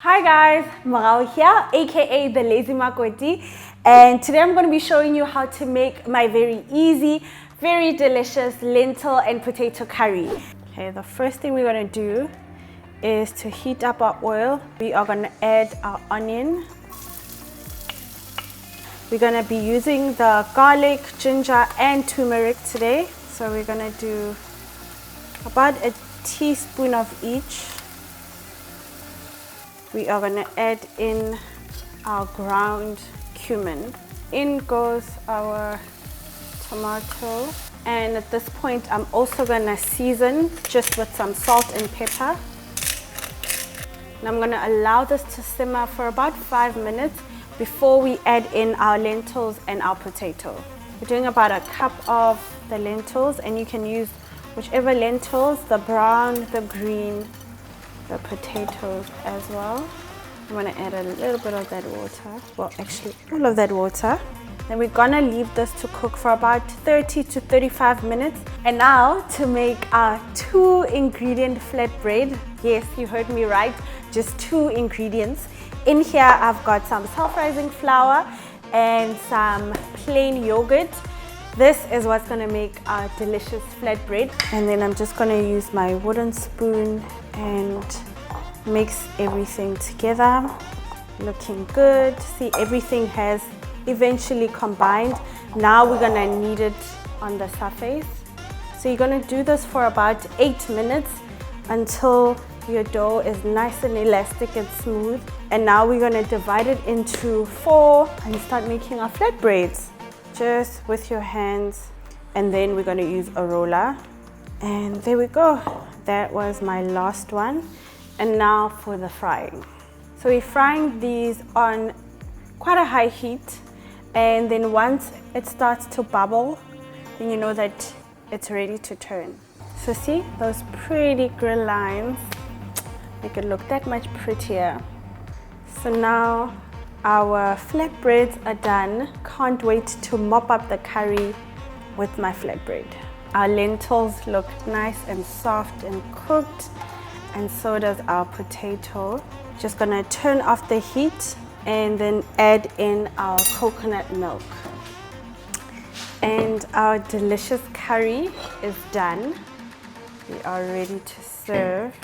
Hi guys, Marau here, aka the Lazy Makoti, and today I'm going to be showing you how to make my very easy, very delicious lentil and potato curry. Okay, the first thing we're going to do is to heat up our oil. We are going to add our onion. We're going to be using the garlic, ginger and turmeric today. So we're going to do about a teaspoon of each. We are going to add in our ground cumin. In goes our tomato. And at this point, I'm also going to season just with some salt and pepper. And I'm going to allow this to simmer for about 5 minutes before we add in our lentils and our potato. We're doing about a cup of the lentils, and you can use whichever lentils, the brown, the green, the potatoes as well. I'm going to add a little bit of that water. Well, actually all of that water. Then we're going to leave this to cook for about 30 to 35 minutes. And now to make our 2-ingredient flatbread. Yes, you heard me right, just 2 ingredients. In here I've got some self-rising flour and some plain yogurt. This is what's going to make our delicious flatbread. And then I'm just going to use my wooden spoon and mix everything together. Looking good. See, everything has eventually combined. Now we're going to knead it on the surface. So you're going to do this for about 8 minutes until your dough is nice and elastic and smooth. And now we're going to divide it into 4 and start making our flatbreads. Just with your hands, and then we're going to use a roller. And there we go. That was my last one. And now for the frying. So we're frying these on quite a high heat, and then once it starts to bubble, then you know that it's ready to turn. So see those pretty grill lines, make it look that much prettier. So now our flatbreads are done. Can't wait to mop up the curry with my flatbread. Our lentils look nice and soft and cooked, and so does our potato. Just gonna turn off the heat and then add in our coconut milk. And our delicious curry is done. We are ready to serve,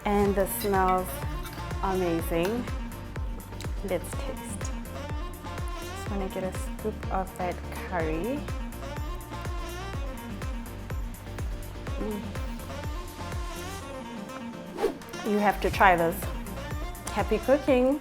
and this smells amazing. Let's taste. Just want to get a scoop of that curry. You have to try this. Happy cooking!